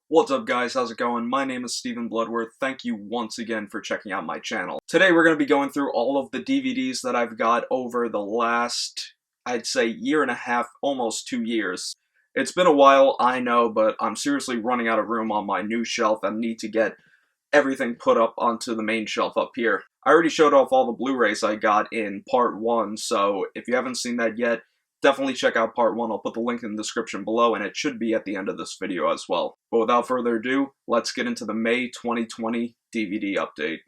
What's up guys, how's it going? My name is Stephen Bloodworth. Thank you once again for checking out my channel. Today we're going to be going through all of the DVDs that I've got over the last, I'd say, year and a half, almost 2 years. It's been a while, I know, but I'm seriously running out of room on my new shelf and need to get everything put up onto the main shelf up here. I already showed off all the Blu-rays I got in part 1, so if you haven't seen that yet, definitely check out part 1. I'll put the link in the description below, and it should be at the end of this video as well. But without further ado, let's get into the May 2020 DVD update.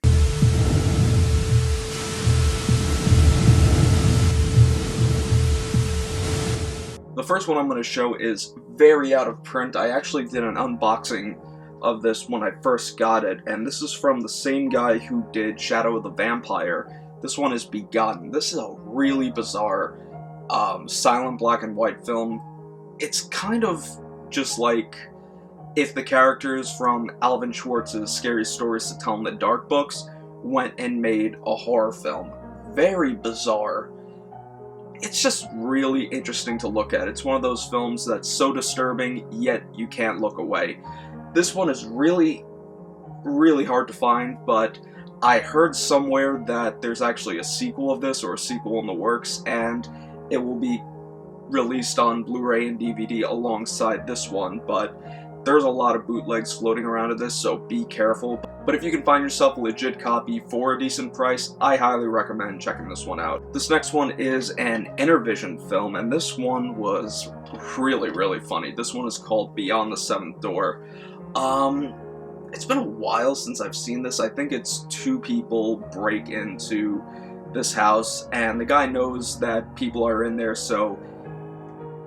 The first one I'm going to show is very out of print. I actually did an unboxing of this when I first got it, and this is from the same guy who did Shadow of the Vampire. This one is Begotten. This is a really bizarre silent black and white film. It's kind of just like if the characters from Alvin Schwartz's Scary Stories to Tell in the Dark books went and made a horror film. Very bizarre. It's just really interesting to look at. It's one of those films that's so disturbing, yet you can't look away. This one is really hard to find, but I heard somewhere that there's actually a sequel of this, or a sequel in the works, and it will be released on Blu-ray and DVD alongside this one, but there's a lot of bootlegs floating around of this, so be careful. But if you can find yourself a legit copy for a decent price, I highly recommend checking this one out. This next one is an Intervision film, and this one was really funny. This one is called Beyond the Seventh Door. It's been a while since I've seen this. I think it's two people break into this house, and the guy knows that people are in there, so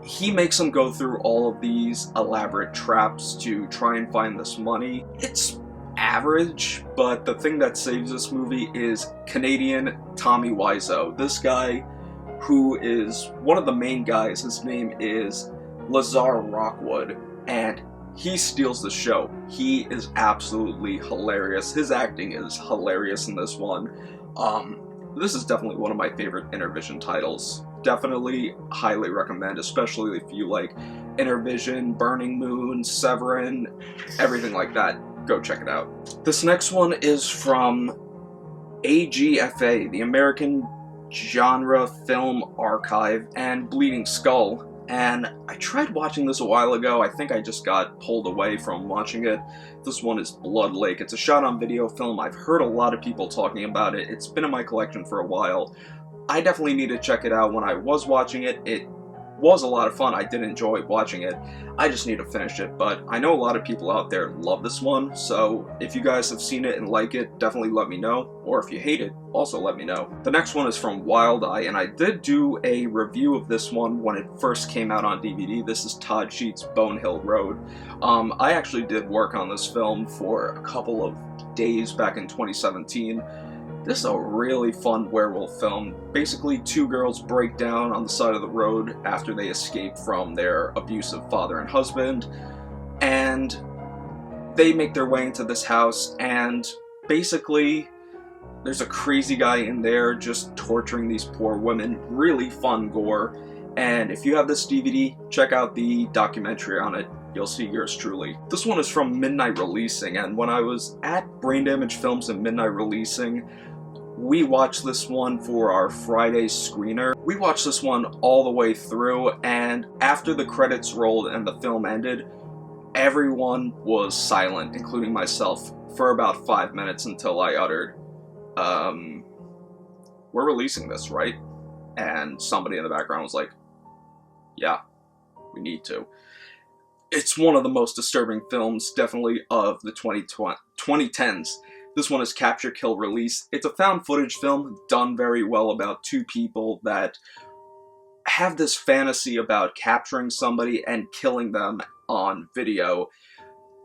he makes them go through all of these elaborate traps to try and find this money. It's average, but the thing that saves this movie is Canadian Tommy Wiseau. This guy, who is one of the main guys, his name is Lazar Rockwood, and he steals the show. He is absolutely hilarious. His acting is hilarious in this one. This is definitely one of my favorite Intervision titles. Definitely highly recommend, especially if you like Intervision, Burning Moon, Severin, everything like that. Go check it out. This next one is from AGFA, the American Genre Film Archive, and Bleeding Skull. And I tried watching this a while ago. I think I just got pulled away from watching it. This one is Blood Lake. It's a shot-on-video film. I've heard a lot of people talking about it. It's been in my collection for a while. I definitely need to check it out. When I was watching it, it was a lot of fun. I did enjoy watching it. I just need to finish it, but I know a lot of people out there love this one, so if you guys have seen it and like it, definitely let me know, or if you hate it, also let me know. The next one is from Wild Eye, and I did do a review of this one when it first came out on DVD. This is Todd Sheets' Bonehill Road. I actually did work on this film for a couple of days back in 2017. This is a really fun werewolf film. Basically, two girls break down on the side of the road after they escape from their abusive father and husband, and they make their way into this house, and basically there's a crazy guy in there just torturing these poor women. Really fun gore, and if you have this DVD, check out the documentary on it. You'll see yours truly. This one is from Midnight Releasing, and when I was at Brain Damage Films and Midnight Releasing, we watched this one for our Friday screener. We watched this one all the way through, and after the credits rolled and the film ended, everyone was silent, including myself, for about 5 minutes until I uttered, we're releasing this, right? And somebody in the background was like, yeah, we need to. It's one of the most disturbing films, definitely, of the 2010s. This one is Capture, Kill, Release. It's a found footage film done very well about two people that have this fantasy about capturing somebody and killing them on video.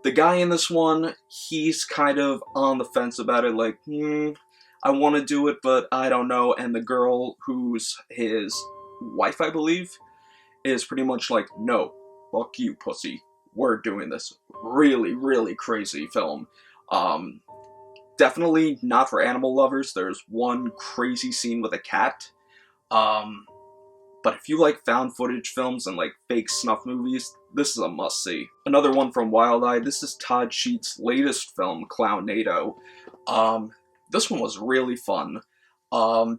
The guy in this one, he's kind of on the fence about it, like, I want to do it, but I don't know. And the girl, who's his wife, I believe, is pretty much like, no, fuck you, pussy. We're doing this. Really crazy film. Definitely not for animal lovers. There's one crazy scene with a cat. but if you like found footage films and like fake snuff movies, this is a must-see. Another one from Wild Eye, this is Todd Sheets' latest film, Clownado. This one was really fun.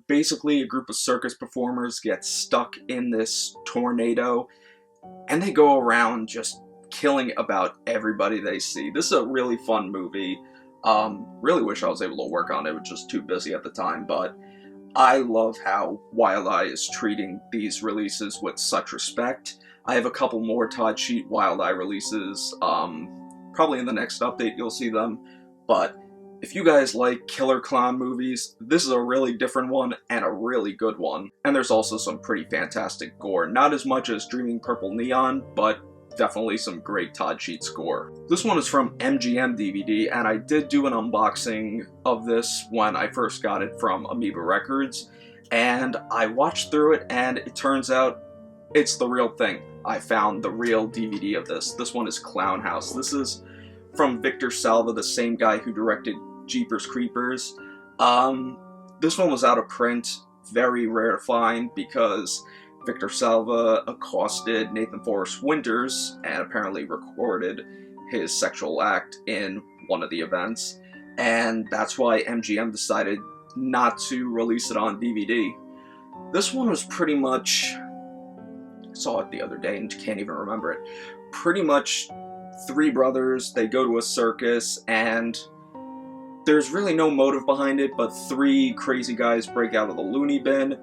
Basically, a group of circus performers get stuck in this tornado, and they go around just killing about everybody they see. This is a really fun movie. Really wish I was able to work on it, was just too busy at the time, but I love how Wild Eye is treating these releases with such respect. I have a couple more Todd Sheet Wild Eye releases. Probably in the next update you'll see them, but if you guys like killer clown movies, this is a really different one and a really good one. And there's also some pretty fantastic gore. Not as much as Dreaming Purple Neon, but definitely some great Todd Sheets gore. This one is from MGM DVD, and I did do an unboxing of this when I first got it from Amoeba Records, and I watched through it, and it turns out it's the real thing. I found the real DVD of this. This one is Clownhouse. This is from Victor Salva, the same guy who directed Jeepers Creepers. This one was out of print, very rare to find, because Victor Salva accosted Nathan Forrest Winters and apparently recorded his sexual act in one of the events, and that's why MGM decided not to release it on DVD. This one was pretty much, I saw it the other day and can't even remember it, pretty much three brothers, they go to a circus, and there's really no motive behind it, but three crazy guys break out of the loony bin,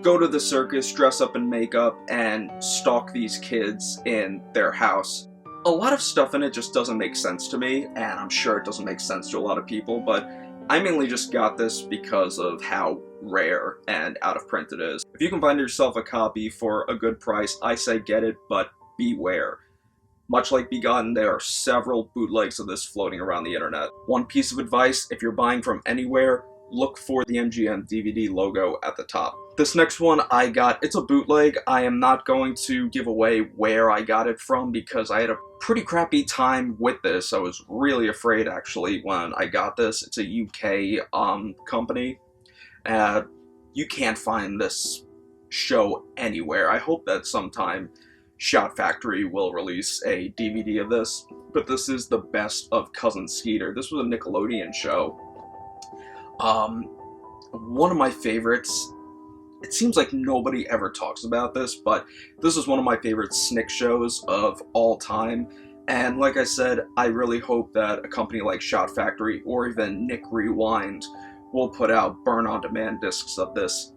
go to the circus, dress up in makeup, and stalk these kids in their house. A lot of stuff in it just doesn't make sense to me, and I'm sure it doesn't make sense to a lot of people, but I mainly just got this because of how rare and out of print it is. If you can find yourself a copy for a good price, I say get it, but beware. Much like Begotten, there are several bootlegs of this floating around the internet. One piece of advice, if you're buying from anywhere, look for the MGM DVD logo at the top. This next one I got, it's a bootleg. I am not going to give away where I got it from because I had a pretty crappy time with this. I was really afraid actually when I got this. It's a UK company. You can't find this show anywhere. I hope that sometime Shout Factory will release a DVD of this, but this is the best of Cousin Skeeter. This was a Nickelodeon show. One of my favorites. It seems like nobody ever talks about this, but this is one of my favorite Snick shows of all time. And like I said, I really hope that a company like Shout Factory or even Nick Rewind will put out burn-on-demand discs of this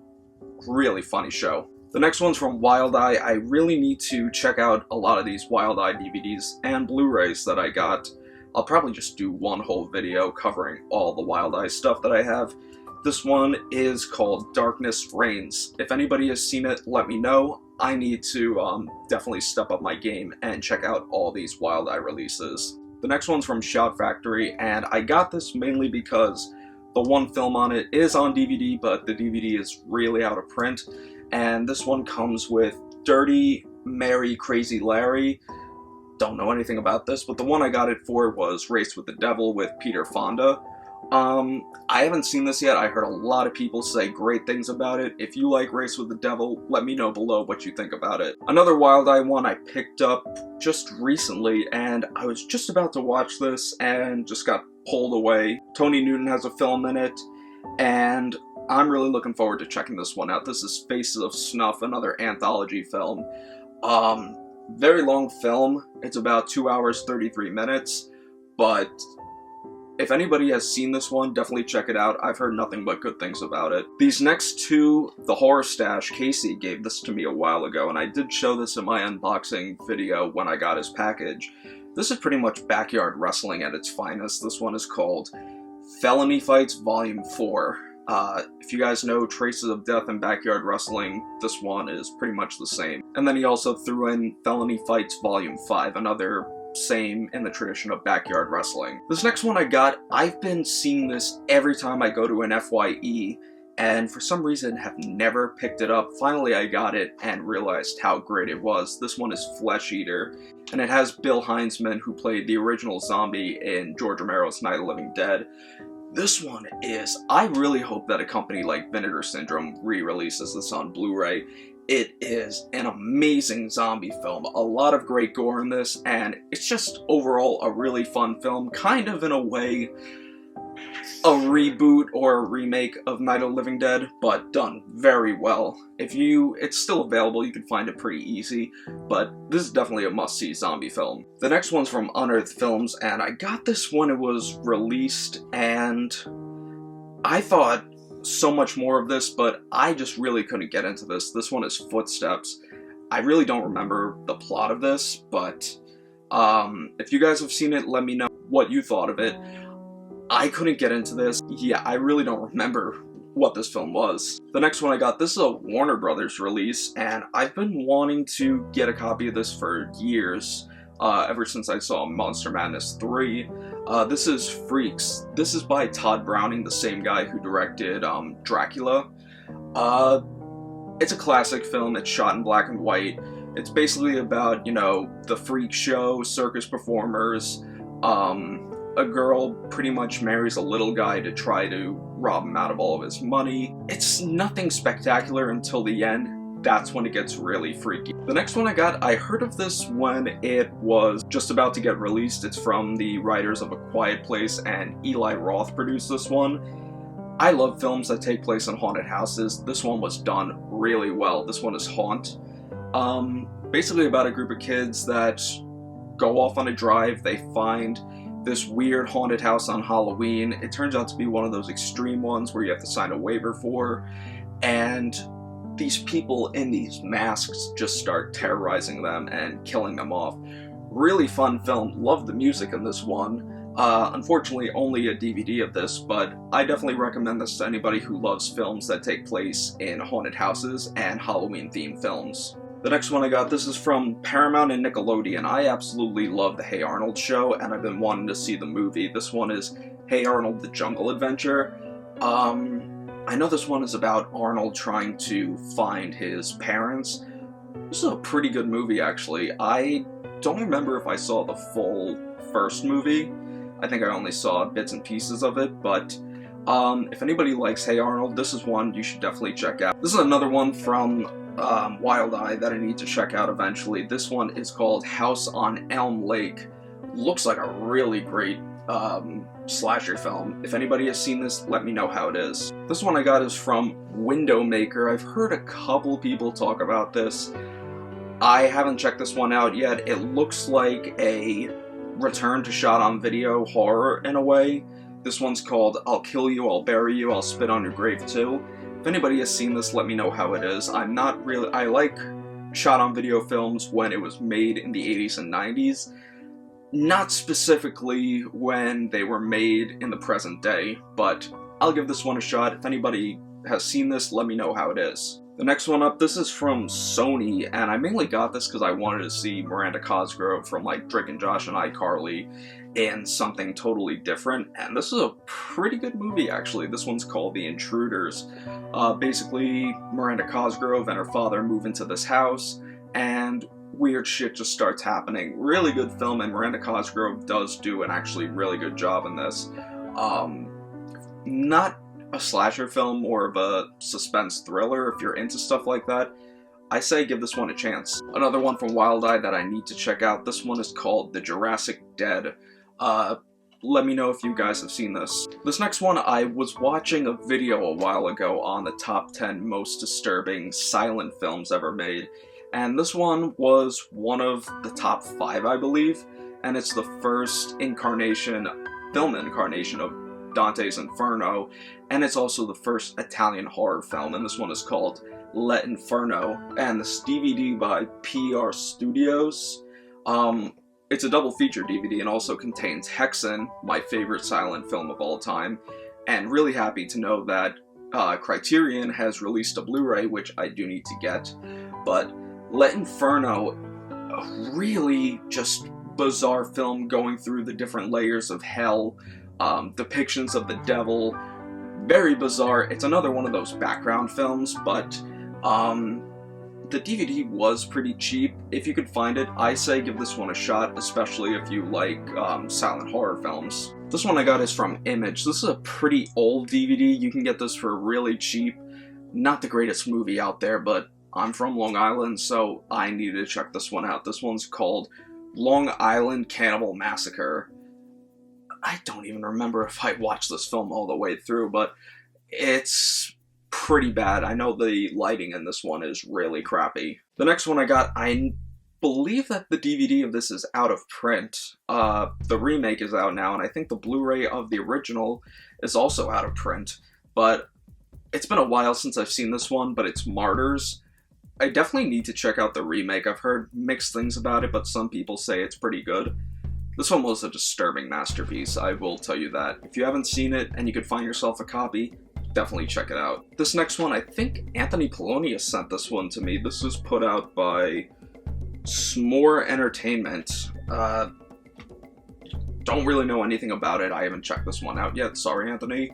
really funny show. The next one's from Wild Eye. I really need to check out a lot of these Wild Eye DVDs and Blu-rays that I got. I'll probably just do one whole video covering all the Wild Eye stuff that I have. This one is called Darkness Reins. If anybody has seen it, let me know. I need to definitely step up my game and check out all these Wild Eye releases. The next one's from Shout Factory, and I got this mainly because the one film on it is on DVD, but the DVD is really out of print. And this one comes with Dirty Mary Crazy Larry. Don't know anything about this, but the one I got it for was Race with the Devil with Peter Fonda. I haven't seen this yet. I heard a lot of people say great things about it. If you like Race with the Devil, let me know below what you think about it. Another Wild Eye one I picked up just recently, and I was just about to watch this and just got pulled away. Tony Newton has a film in it, and I'm really looking forward to checking this one out. This is Faces of Snuff, another anthology film. Very long film. It's about 2 hours, 33 minutes, but if anybody has seen this one, definitely check it out. I've heard nothing but good things about it. These next two, The Horror Stash, Casey gave this to me a while ago, and I did show this in my unboxing video when I got his package. This is pretty much backyard wrestling at its finest. This one is called Felony Fights Volume 4. If you guys know Traces of Death and Backyard Wrestling, this one is pretty much the same. And then he also threw in Felony Fights Volume 5, another same in the tradition of backyard wrestling. This next one I got, I've been seeing this every time I go to an FYE, and for some reason have never picked it up. Finally I got it and realized how great it was. This one is Flesh Eater, and it has Bill Heinzman, who played the original zombie in George Romero's Night of the Living Dead. This one is, I really hope that a company like Vinegar Syndrome re-releases this on Blu-ray. It is an amazing zombie film, a lot of great gore in this, and it's just overall a really fun film, kind of in a way a reboot or a remake of Night of the Living Dead, but done very well. It's still available, you can find it pretty easy, but this is definitely a must-see zombie film. The next one's from Unearthed Films, and I got this when it was released, and I thought so much more of this, but I just really couldn't get into this. This one is Footsteps. I really don't remember the plot of this, but if you guys have seen it, let me know what you thought of it. I couldn't get into this. Yeah, I really don't remember what this film was. The next one I got, this is a Warner Brothers release, and I've been wanting to get a copy of this for years, ever since I saw Monster Madness 3. This is Freaks. This is by Todd Browning, the same guy who directed Dracula. It's a classic film. It's shot in black and white. It's basically about, you know, the freak show, circus performers. A girl pretty much marries a little guy to try to rob him out of all of his money. It's nothing spectacular until the end. That's when it gets really freaky. The next one I got, I heard of this when it was just about to get released. It's from the writers of A Quiet Place, and Eli Roth produced this one. I love films that take place in haunted houses. This one was done really well. This one is Haunt. Basically about a group of kids that go off on a drive. They find this weird haunted house on Halloween. It turns out to be one of those extreme ones where you have to sign a waiver for, and these people in these masks just start terrorizing them and killing them off. Really fun film. Love the music in this one. Unfortunately, only a DVD of this, but I definitely recommend this to anybody who loves films that take place in haunted houses and Halloween-themed films. The next one I got, this is from Paramount and Nickelodeon. I absolutely love the Hey Arnold show, and I've been wanting to see the movie. This one is Hey Arnold, The Jungle Adventure. I know this one is about Arnold trying to find his parents. This is a pretty good movie, actually. I don't remember if I saw the full first movie. I think I only saw bits and pieces of it, but if anybody likes Hey Arnold, this is one you should definitely check out. This is another one from Wild Eye that I need to check out eventually. This one is called House on Elm Lake. Looks like a really great slasher film. If anybody has seen this, let me know how it is. This one I got is from Windowmaker. I've heard a couple people talk about this. I haven't checked this one out yet. It looks like a return to shot-on-video horror in a way. This one's called I'll Kill You, I'll Bury You, I'll Spit on Your Grave Too. If anybody has seen this, let me know how it is. I like shot-on-video films when it was made in the 80s and 90s. Not specifically when they were made in the present day, but I'll give this one a shot. If anybody has seen this, let me know how it is. The next one up, this is from Sony, and I mainly got this because I wanted to see Miranda Cosgrove from like Drake and Josh and iCarly in something totally different, and this is a pretty good movie actually. This one's called The Intruders. Basically, Miranda Cosgrove and her father move into this house, and weird shit just starts happening. Really good film, and Miranda Cosgrove does do an actually really good job in this. Not a slasher film, more of a suspense thriller. If you're into stuff like that, I say give this one a chance. Another one from Wild Eye that I need to check out, this one is called The Jurassic Dead. Let me know if you guys have seen this. This next one, I was watching a video a while ago on the top 10 most disturbing silent films ever made, and this one was one of the top 5, I believe, and it's the first film incarnation of Dante's Inferno, and it's also the first Italian horror film, and this one is called L'Inferno, and this DVD by PR Studios. It's a double feature DVD and also contains Haxan, my favorite silent film of all time, and really happy to know that Criterion has released a Blu-ray, which I do need to get. But L'Inferno, a really just bizarre film going through the different layers of hell, depictions of the devil, very bizarre. It's another one of those background films, but the DVD was pretty cheap. If you could find it, I say give this one a shot, especially if you like silent horror films. This one I got is from Image. This is a pretty old DVD. You can get this for really cheap. Not the greatest movie out there, but I'm from Long Island, so I needed to check this one out. This one's called Long Island Cannibal Massacre. I don't even remember if I watched this film all the way through, but it's pretty bad. I know the lighting in this one is really crappy. The next one I got, I believe that the DVD of this is out of print. The remake is out now, and I think the Blu-ray of the original is also out of print. But it's been a while since I've seen this one, but it's Martyrs. I definitely need to check out the remake. I've heard mixed things about it, but some people say it's pretty good. This one was a disturbing masterpiece, I will tell you that. If you haven't seen it and you could find yourself a copy, definitely check it out. This next one, I think Anthony Felony sent this one to me. This was put out by S'more Entertainment. Don't really know anything about it. I haven't checked this one out yet. Sorry, Anthony.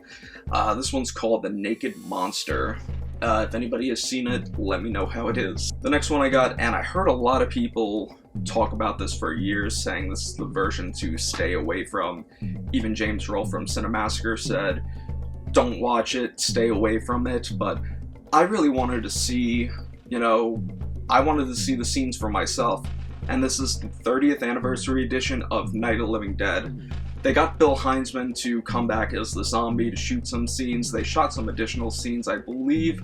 This one's called The Naked Monster. If anybody has seen it, let me know how it is. The next one I got, and I heard a lot of people talk about this for years, saying this is the version to stay away from. Even James Roll from Cinemassacre said, don't watch it, stay away from it, but I really wanted to see, I wanted to see the scenes for myself. And this is the 30th anniversary edition of Night of the Living Dead. They got Bill Heinzman to come back as the zombie to shoot some scenes. They shot some additional scenes. I believe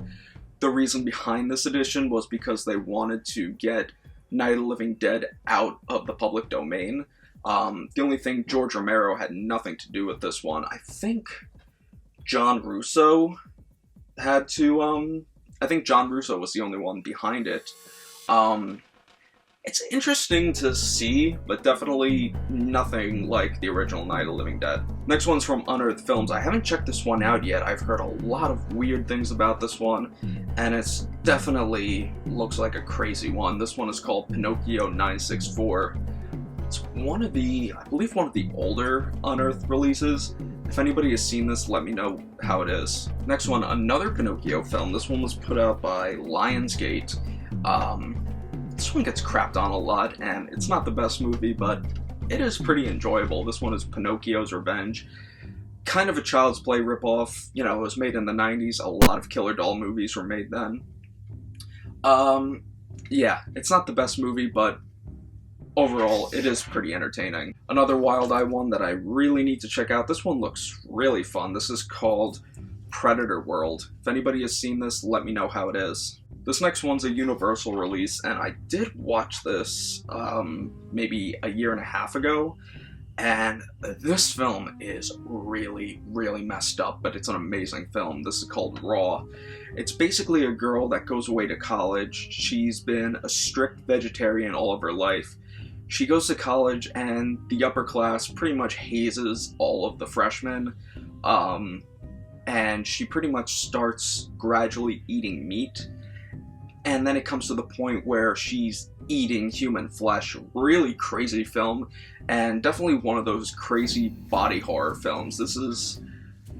the reason behind this edition was because they wanted to get Night of the Living Dead out of the public domain. The only thing, George Romero had nothing to do with this one. I think John Russo had to, I think John Russo was the only one behind it. It's interesting to see, but definitely nothing like the original Night of the Living Dead. Next one's from Unearthed Films. I haven't checked this one out yet. I've heard a lot of weird things about this one, and it's definitely looks like a crazy one. This one is called Pinnochio 964. It's one of the, I believe one of the older Unearthed releases. If anybody has seen this, let me know how it is. Next one, another Pinnochio film. This one was put out by Lionsgate. This one gets crapped on a lot, and it's not the best movie, but it is pretty enjoyable. This one is Pinocchio's Revenge. Kind of a Child's Play ripoff. It was made in the 90s. A lot of killer doll movies were made then. Yeah, it's not the best movie, but overall, it is pretty entertaining. Another Wild Eye one that I really need to check out. This one looks really fun. This is called Predator World. If anybody has seen this, let me know how it is. This next one's a Universal release, and I did watch this maybe a year and a half ago, and this film is really, really messed up, but it's an amazing film. This is called Raw. It's basically a girl that goes away to college. She's been a strict vegetarian all of her life. She goes to college, and the upper class pretty much hazes all of the freshmen, and she pretty much starts gradually eating meat. And then it comes to the point where she's eating human flesh. Really crazy film, and definitely one of those crazy body horror films. This is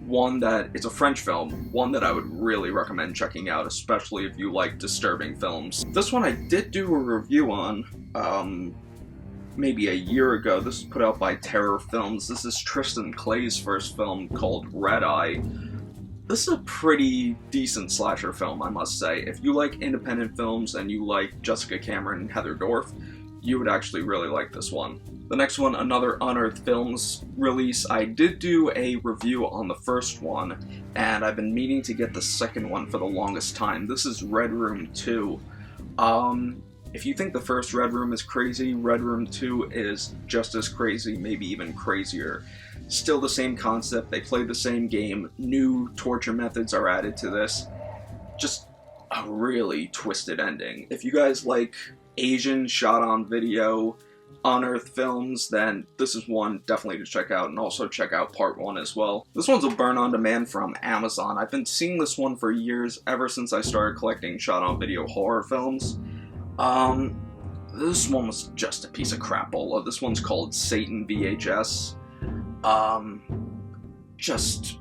one that, it's a French film, one that I would really recommend checking out, especially if you like disturbing films. This one I did do a review on, maybe a year ago. This is put out by Terror Films. This is Tristan Clay's first film called Red Eye. This is a pretty decent slasher film, I must say. If you like independent films and you like Jessica Cameron and Heather Dorff, you would actually really like this one. The next one, another Unearthed Films release. I did do a review on the first one, and I've been meaning to get the second one for the longest time. This is Red Room 2. If you think the first Red Room is crazy, Red Room 2 is just as crazy, maybe even crazier. Still the same concept, they play the same game, new torture methods are added to this. Just a really twisted ending. If you guys like Asian shot-on-video Unearthed films, then this is one definitely to check out, and also check out part 1 as well. This one's a burn-on-demand from Amazon. I've been seeing this one for years, ever since I started collecting shot-on-video horror films. This one was just a piece of crapola. This one's called Satan VHS. Just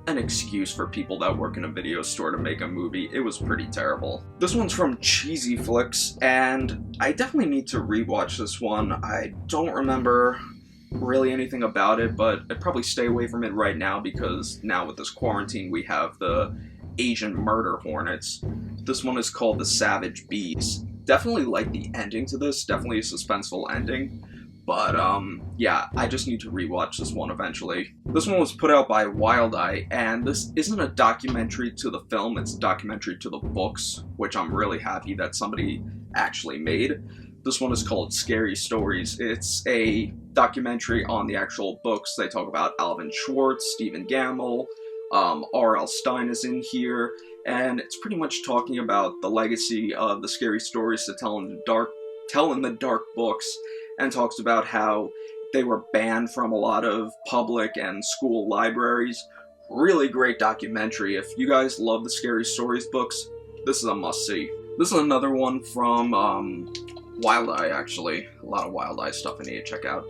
an excuse for people that work in a video store to make a movie. It was pretty terrible. This one's from Cheesy Flicks, and I definitely need to rewatch this one. I don't remember really anything about it, but I'd probably stay away from it right now because now with this quarantine we have the Asian murder hornets. This one is called The Savage Bees. Definitely like the ending to this, definitely a suspenseful ending. But, yeah, I just need to rewatch this one eventually. This one was put out by Wild Eye, and this isn't a documentary to the film, it's a documentary to the books, which I'm really happy that somebody actually made. This one is called Scary Stories. It's a documentary on the actual books. They talk about Alvin Schwartz, Stephen Gamble, R.L. Stine is in here, and it's pretty much talking about the legacy of the Scary Stories to tell in the dark books, and talks about how they were banned from a lot of public and school libraries. Really great documentary. If you guys love the Scary Stories books, this is a must-see. This is another one from Wild Eye, actually. A lot of Wild Eye stuff I need to check out.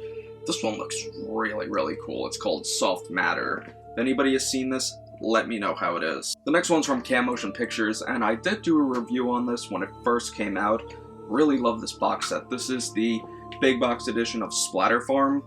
This one looks really, really cool. It's called Soft Matter. If anybody has seen this, let me know how it is. The next one's from Cam Motion Pictures, and I did do a review on this when it first came out. Really love this box set. This is the big box edition of Splatter Farm.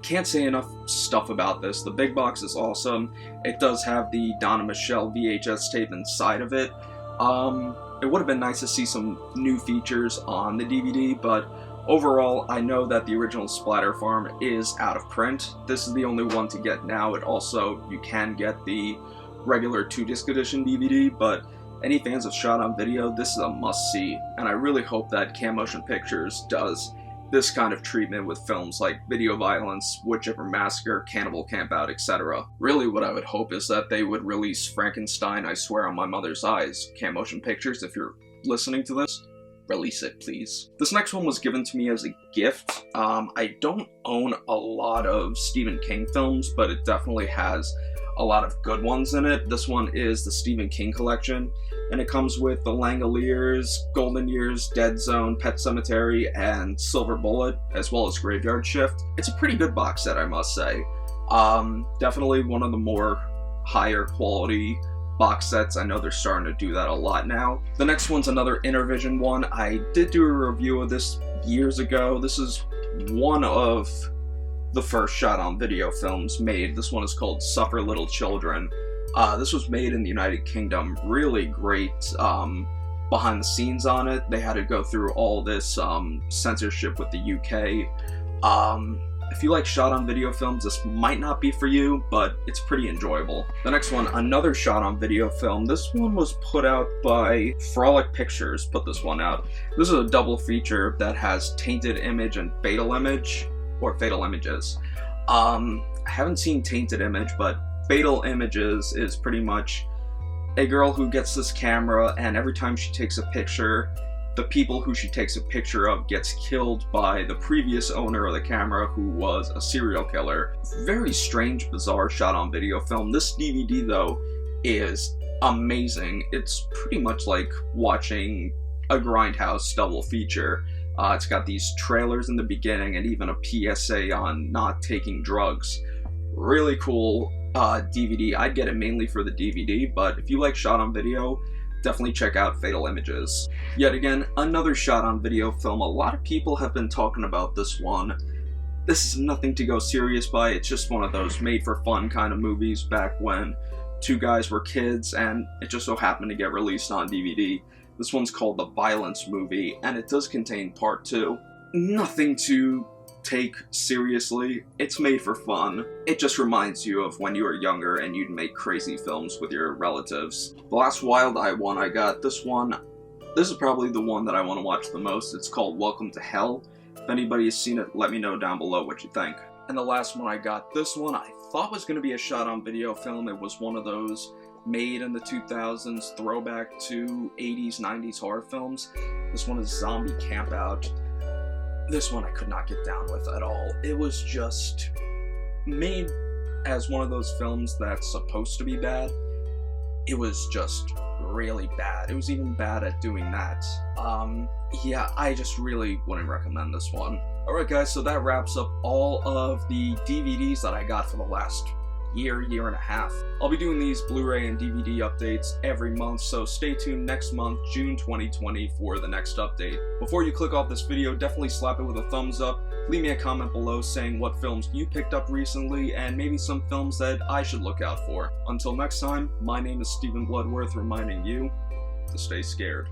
Can't say enough stuff about this. The big box is awesome. It does have the Donna Michelle VHS tape inside of it. It would have been nice to see some new features on the DVD, but overall, I know that the original Splatter Farm is out of print. This is the only one to get now. It also, you can get the regular 2-disc edition DVD, but any fans of Shot on Video, this is a must-see, and I really hope that Cam Motion Pictures does this kind of treatment with films like Video Violence, Woodchipper Massacre, Cannibal Campout, etc. Really what I would hope is that they would release Frankenstein, I Swear on My Mother's Eyes. Cam Motion Pictures, if you're listening to this, release it, please. This next one was given to me as a gift. I don't own a lot of Stephen King films, but it definitely has a lot of good ones in it. This one is the Stephen King collection, and it comes with The Langoliers, Golden Years, Dead Zone, Pet Sematary, and Silver Bullet, as well as Graveyard Shift. It's a pretty good box set, I must say. Definitely one of the more higher quality box sets. I know they're starting to do that a lot now. The next one's another Intervision one. I did do a review of this years ago. This is one of the first Shot on Video films made. This one is called Suffer Little Children. This was made in the United Kingdom. Really great behind the scenes on it. They had to go through all this censorship with the UK. If you like Shot on Video films, this might not be for you, but it's pretty enjoyable. The next one, another Shot on Video film. This one was put out by Frolic Pictures, put this one out. This is a double feature that has Tainted Image and Fatal Image, or Fatal Images. I haven't seen Tainted Image, but Fatal Images is pretty much a girl who gets this camera, and every time she takes a picture, the people who she takes a picture of gets killed by the previous owner of the camera, who was a serial killer. Very strange, bizarre Shot on Video film. This DVD, though, is amazing. It's pretty much like watching a Grindhouse double feature. It's got these trailers in the beginning and even a PSA on not taking drugs. Really cool DVD. I'd get it mainly for the DVD, but if you like Shot on Video, definitely check out Fatal Images. Yet again, another Shot on Video film. A lot of people have been talking about this one. This is nothing to go serious by. It's just one of those made for fun kind of movies back when two guys were kids, and it just so happened to get released on DVD. This one's called The Violence Movie, and it does contain part 2. Nothing to take seriously. It's made for fun. It just reminds you of when you were younger and you'd make crazy films with your relatives. The last Wild Eye one I got, this is probably the one that I want to watch the most. It's called Welcome to Hell. If anybody has seen it, let me know down below what you think. And the last one I got, this one I thought was going to be a Shot on Video film. It was one of those made in the 2000s, throwback to 80s, 90s horror films. This one is Zombie Campout. This one I could not get down with at all. It was just made as one of those films that's supposed to be bad. It was just really bad. It was even bad at doing that. Yeah, I just really wouldn't recommend this one. Alright guys, so that wraps up all of the DVDs that I got for the last year and a half. I'll be doing these Blu-ray and DVD updates every month, so stay tuned next month, June 2020, for the next update. Before you click off this video, definitely slap it with a thumbs up, leave me a comment below saying what films you picked up recently, and maybe some films that I should look out for. Until next time, my name is Stephen Bloodworth, reminding you to stay scared.